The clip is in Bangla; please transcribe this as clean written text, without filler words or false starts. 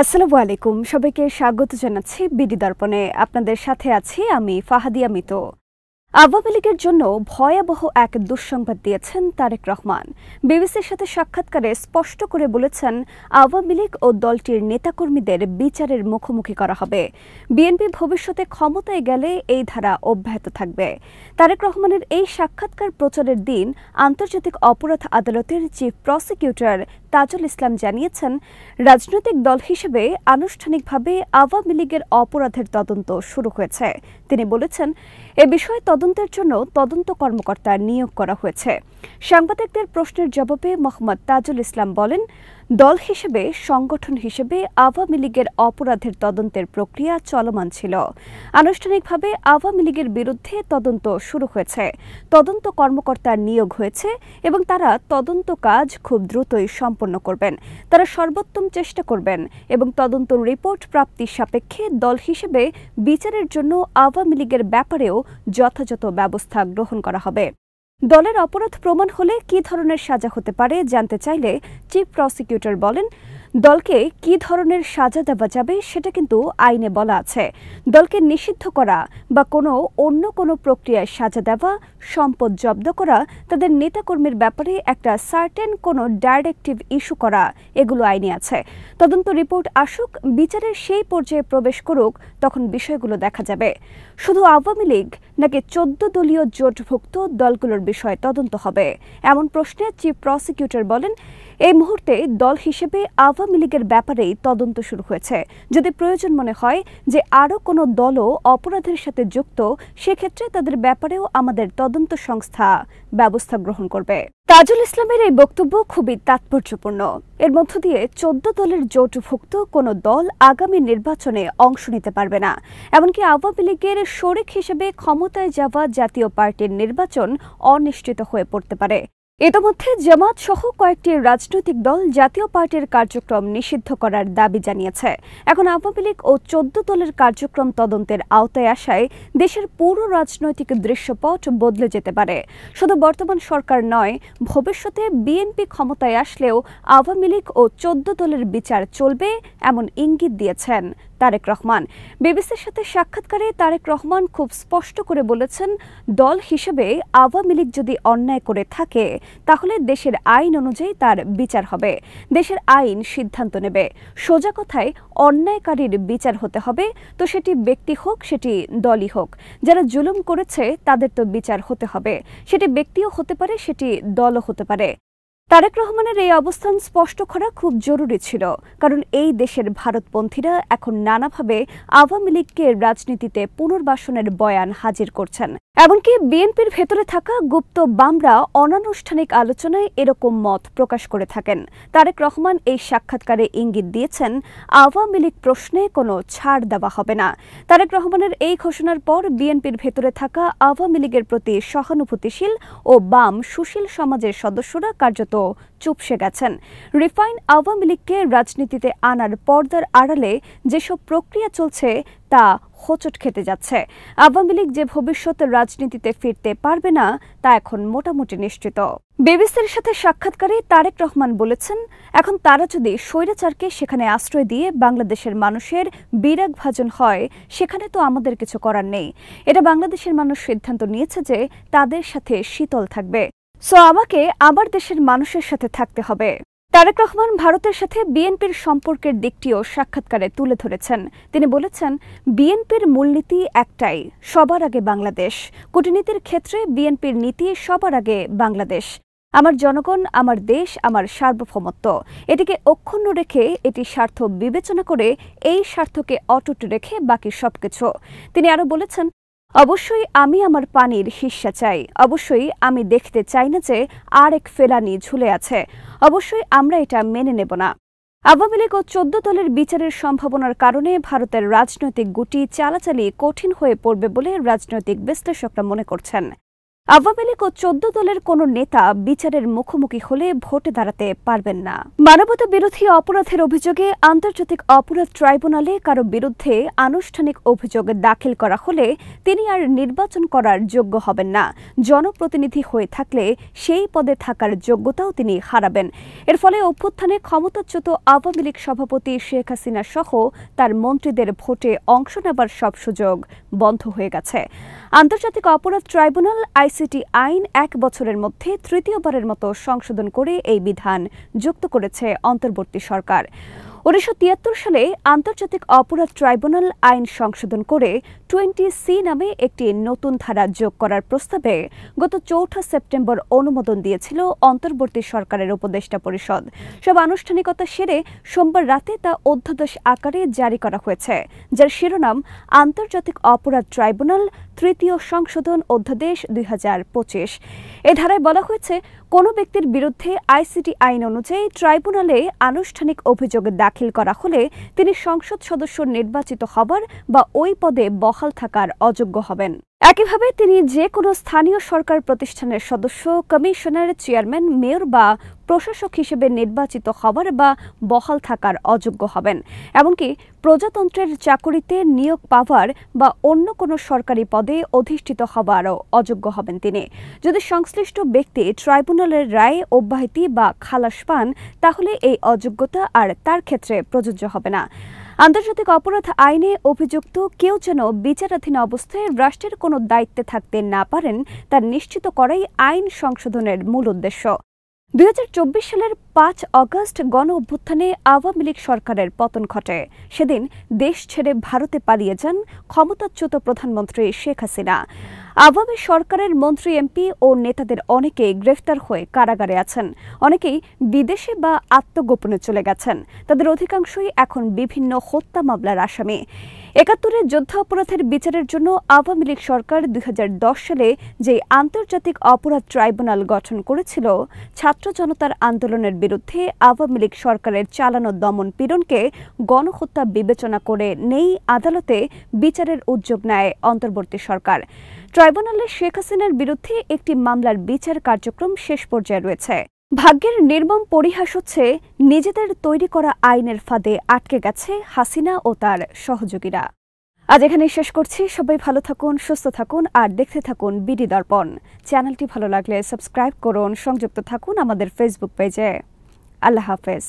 আসসালামু আলাইকুম, সবাইকে স্বাগত জানাচ্ছি বিডি দর্পণে। আপনাদের সাথে আছি আমি ফাহাদিয়া মিতু। আওয়ামী লীগের জন্য ভয়াবহ এক দুঃসংবাদ দিয়েছেন তারেক রহমান। বিবিসির সাথে সাক্ষাৎকারে স্পষ্ট করে বলেছেন, আওয়ামী লীগ ও দলটির নেতাকর্মীদের বিচারের মুখোমুখি করা হবে। বিএনপি ভবিষ্যতে ক্ষমতায় গেলে এই ধারা অব্যাহত থাকবে। তারেক রহমানের এই সাক্ষাৎকার প্রচারের দিন আন্তর্জাতিক অপরাধ আদালতের চিফ প্রসিকিউটর তাজুল ইসলাম জানিয়েছেন, রাজনৈতিক দল হিসেবে আনুষ্ঠানিকভাবে আওয়ামী লীগের অপরাধের তদন্ত শুরু হয়েছে। তিনি বলেছেন, এ বিষয়ে তদন্তের জন্য তদন্ত কর্মকর্তা নিয়োগ করা হয়েছে। সাংবাদিকদের প্রশ্নের জবাবে মোহাম্মদ তাজুল ইসলাম বলেন, দল হিসেবে সংগঠন হিসেবে আওয়ামী লীগের অপরাধের তদন্তের প্রক্রিয়া চলমান ছিল। আনুষ্ঠানিকভাবে আওয়ামী লীগের বিরুদ্ধে তদন্ত শুরু হয়েছে। তদন্ত কর্মকর্তা নিয়োগ হয়েছে এবং তারা তদন্ত কাজ খুব দ্রুতই সম্পন্ন করবেন। তারা সর্বোত্তম চেষ্টা করবেন এবং তদন্ত রিপোর্ট প্রাপ্তির সাপেক্ষে দল হিসেবে বিচারের জন্য আওয়ামী লীগের ব্যাপারেও যথাযথ ব্যবস্থা গ্রহণ করা হবে। দলের অপরাধ প্রমাণ হলে কী ধরনের সাজা হতে পারে জানতে চাইলে চিফ প্রসিকিউটর বলেন, দলকে কী ধরনের সাজা দেওয়া যাবে সেটা কিন্তু আইনে বলা আছে। দলকে নিষিদ্ধ করা বা অন্য কোনো প্রক্রিয়ায় সাজা দেওয়া, সম্পদ জব্দ করা, তাদের নেতাকর্মীর ব্যাপারে একটা সার্টেন কোনো ডাইরেক্টিভ ইস্যু করা, এগুলো আইনে আছে। তদন্ত রিপোর্ট আসুক, বিচারের সেই পর্যায়ে প্রবেশ করুক, তখন বিষয়গুলো দেখা যাবে। শুধু আওয়ামী লীগ নাকি 14 দলীয় জোটভুক্ত দলগুলোর বিষয়ে তদন্ত হবে? এমন প্রশ্নে চিফ প্রসিকিউটর বলেন, এই মুহূর্তে দল হিসেবে আওয়ামী লীগের ব্যাপারেই তদন্ত শুরু হয়েছে। যদি প্রয়োজন মনে হয় যে আরও কোনো দলও অপরাধের সাথে যুক্ত, সেক্ষেত্রে তাদের ব্যাপারেও আমাদের তদন্ত সংস্থা ব্যবস্থা গ্রহণ করবে। তাজুল ইসলামের এই বক্তব্য খুবই তাৎপর্যপূর্ণ। এর মধ্য দিয়ে 14 দলের জোটভুক্ত কোনো দল আগামী নির্বাচনে অংশ নিতে পারবে না। এমনকি আওয়ামী লীগের শরিক হিসেবে ক্ষমতায় যাওয়া জাতীয় পার্টির নির্বাচন অনিশ্চিত হয়ে পড়তে পারে। ইতোমধ্যে জামাত সহ কয়েকটি রাজনৈতিক দল জাতীয় পার্টির কার্যক্রম নিষিদ্ধ করার দাবি জানিয়েছে। এখন আওয়ামী লীগ ও 14 দলের কার্যক্রম তদন্তের আওতায় আসায় দেশের পুরো রাজনৈতিক দৃশ্যপট বদলে যেতে পারে। শুধু বর্তমান সরকার নয়, ভবিষ্যতে বিএনপি ক্ষমতায় আসলেও আওয়ামী লীগ ও 14 দলের বিচার চলবে, এমন ইঙ্গিত দিয়েছেন তারেক রহমান। বিবিসির সাথে সাক্ষাৎকারে তারেক রহমান খুব স্পষ্ট করে বলেছেন, দল হিসেবে আওয়ামী লীগ যদি অন্যায় করে থাকে তাহলে দেশের আইন অনুযায়ী তার বিচার হবে। দেশের আইন সিদ্ধান্ত নেবে। সোজা কথায়, অন্যায়কারীর বিচার হতে হবে, তো সেটি ব্যক্তি হোক, সেটি দলই হোক। যারা জুলুম করেছে তাদের তো বিচার হতে হবে। সেটি ব্যক্তিও হতে পারে, সেটি দলও হতে পারে। তারেক রহমানের এই অবস্থান স্পষ্ট করা খুব জরুরি ছিল, কারণ এই দেশের ভারতপন্থীরা এখন নানাভাবে আওয়ামী লীগকে রাজনীতিতে পুনর্বাসনের বয়ান হাজির করছেন। এমনকি বিএনপির ভেতরে থাকা গুপ্ত বামরা অনানুষ্ঠানিক আলোচনায় এরকম মত প্রকাশ করে থাকেন। তারেক রহমান এই সাক্ষাৎকারে ইঙ্গিত দিয়েছেন, আওয়ামী লীগ প্রশ্নে কোনো ছাড় দেওয়া হবে না। তারেক রহমানের এই ঘোষণার পর বিএনপির ভেতরে থাকা আওয়ামী লীগের প্রতি সহানুভূতিশীল ও বাম সুশীল সমাজের সদস্যরা কার্যত চুপসে গেছেন। রিফাইন আওয়ামী লীগকে রাজনীতিতে আনার পর্দার আড়ালে যেসব প্রক্রিয়া চলছে তা হোঁচট খেতে যাচ্ছে। আওয়ামী লীগ যে ভবিষ্যৎ রাজনীতিতে ফিরতে পারবে না তা এখন মোটামুটি নিশ্চিত। বিবিসির সাথে সাক্ষাৎকারে তারেক রহমান বলেছেন, এখন তারা যদি স্বৈরাচারকে সেখানে আশ্রয় দিয়ে বাংলাদেশের মানুষের বিরাগভাজন হয়, সেখানে তো আমাদের কিছু করার নেই। এটা বাংলাদেশের মানুষ সিদ্ধান্ত নিয়েছে যে তাদের সাথে শীতল থাকবে। আমাকে আমার দেশের মানুষের সাথে থাকতে হবে। তারেক রহমান ভারতের সাথে বিএনপির সম্পর্কের দিকটিও সাক্ষাৎকারে তুলে ধরেছেন। তিনি বলেছেন, বিএনপির মূলনীতি একটাই, সবার আগে বাংলাদেশ। কূটনীতির ক্ষেত্রে বিএনপির নীতি সবার আগে বাংলাদেশ। আমার জনগণ, আমার দেশ, আমার সার্বভৌমত্ব, এটিকে অক্ষুণ্ণ রেখে, এটি স্বার্থ বিবেচনা করে, এই স্বার্থকে অটুট রেখে বাকি সবকিছু। তিনি আরও বলেছেন, অবশ্যই আমি আমার পানির হিস্সা চাই। অবশ্যই আমি দেখতে চাই না যে আরেক ফেলানি ঝুলে আছে। অবশ্যই আমরা এটা মেনে নেব না। আওয়ামী লীগ ও 14 দলের বিচারের সম্ভাবনার কারণে ভারতের রাজনৈতিক গুটি চালাচালি কঠিন হয়ে পড়বে বলে রাজনৈতিক বিশ্লেষকরা মনে করছেন। আওয়ামী লীগ ও 14 দলের কোনো নেতা বিচারের মুখোমুখি হলে ভোটে দাঁড়াতে পারবেন না। মানবতা বিরোধী অপরাধের অভিযোগে আন্তর্জাতিক অপরাধ ট্রাইব্যুনালে কারো বিরুদ্ধে আনুষ্ঠানিক অভিযোগ দাখিল করা হলে তিনি আর নির্বাচন করার যোগ্য হবেন না। জনপ্রতিনিধি হয়ে থাকলে সেই পদে থাকার যোগ্যতাও তিনি হারাবেন। এর ফলে অভ্যুত্থানে ক্ষমতাচ্যুত আওয়ামী লীগ সভাপতি শেখ হাসিনা সহ তার মন্ত্রীদের ভোটে অংশ নেবার সব সুযোগ বন্ধ হয়ে গেছে। আন্তর্জাতিক অপরাধ ট্রাইব্যুনাল আইসিটি আইন 1 বছরের মধ্যে তৃতীয়বারের মতো সংশোধন করে এই বিধান যুক্ত করেছে অন্তর্বর্তী সরকার। 1973 সালে আন্তর্জাতিক অপরাধ ট্রাইব্যুনাল আইন সংশোধন করে 20C নামে একটি নতুন ধারা যোগ করার প্রস্তাবে গত 4 সেপ্টেম্বর অনুমোদন দিয়েছিল অন্তর্বর্তী সরকারের উপদেষ্টা পরিষদ। সব আনুষ্ঠানিকতা সেরে সোমবার রাতে তা অধ্যাদেশ আকারে জারি করা হয়েছে, যার শিরোনাম আন্তর্জাতিক অপরাধ ট্রাইব্যুনাল তৃতীয় সংশোধন অধ্যাদেশ 2025। এ ধারায় বলা হয়েছে, কোনো ব্যক্তির বিরুদ্ধে আইসিটি আইন অনুযায়ী ট্রাইব্যুনালে আনুষ্ঠানিক অভিযোগ দাখিল করা হলে তিনি সংসদ সদস্য নির্বাচিত হবার বা ওই পদে বহাল থাকার অযোগ্য হবেন। একইভাবে তিনি যে কোনো স্থানীয় সরকার প্রতিষ্ঠানের সদস্য, কমিশনার, চেয়ারম্যান, মেয়র বা প্রশাসক হিসেবে নির্বাচিত হবার বা বহাল থাকার অযোগ্য হবেন। এমনকি প্রজাতন্ত্রের চাকুরিতে নিয়োগ পাওয়ার বা অন্য কোনো সরকারি পদে অধিষ্ঠিত হবারও অযোগ্য হবেন তিনি। যদি সংশ্লিষ্ট ব্যক্তি ট্রাইব্যুনালের রায়ে অব্যাহতি বা খালাস পান, তাহলে এই অযোগ্যতা আর তার ক্ষেত্রে প্রযোজ্য হবে না। আন্তর্জাতিক অপরাধ আইনে অভিযুক্ত কেউ যেন বিচারাধীন অবস্থায় রাষ্ট্রের কোনো দায়িত্বে থাকতে না পারেন, তা নিশ্চিত করাই আইন সংশোধনের মূল উদ্দেশ্য। 2024 সালের 5 অগস্ট গণ অভ্যুত্থানে আওয়ামী লীগ সরকারের পতন ঘটে। সেদিন দেশ ছেড়ে ভারতে পালিয়ে যান ক্ষমতাচ্যুত প্রধানমন্ত্রী শেখ হাসিনা। আওয়ামী সরকারের মন্ত্রী, এমপি ও নেতাদের অনেকেই গ্রেফতার হয়ে কারাগারে আছেন। অনেকেই বিদেশে বা আত্মগোপনে চলে গেছেন। তাদের অধিকাংশই এখন বিভিন্ন হত্যা মামলার আসামি। 71-এর যুদ্ধ অপরাধের বিচারের জন্য আওয়ামী লীগ সরকার 2010 সালে যে আন্তর্জাতিক অপরাধ ট্রাইব্যুনাল গঠন করেছিল, ছাত্র জনতার আন্দোলনের বিরুদ্ধে আওয়ামী লীগ সরকারের চালানো দমন পীড়নকে গণহত্যা বিবেচনা করে নেই আদালতে বিচারের উদ্যোগ নেয় অন্তর্বর্তী সরকার। ট্রাইব্যুনালে শেখ হাসিনার বিরুদ্ধে একটি মামলার বিচার কার্যক্রম শেষ পর্যায়ে রয়েছে। ভাগ্যের নির্মম পরিহাস হচ্ছে, নিজেদের তৈরি করা আইনের ফাঁদে আটকে গেছে হাসিনা ও তার সহযোগীরা। আজ এখানেই শেষ করছি। সবাই ভালো থাকুন, সুস্থ থাকুন আর দেখতে থাকুন বিডি দর্পণ। চ্যানেলটি ভালো লাগলে সাবস্ক্রাইব করুন, সংযুক্ত থাকুন আমাদের ফেসবুক পেজে। আল্লাহ হাফেজ।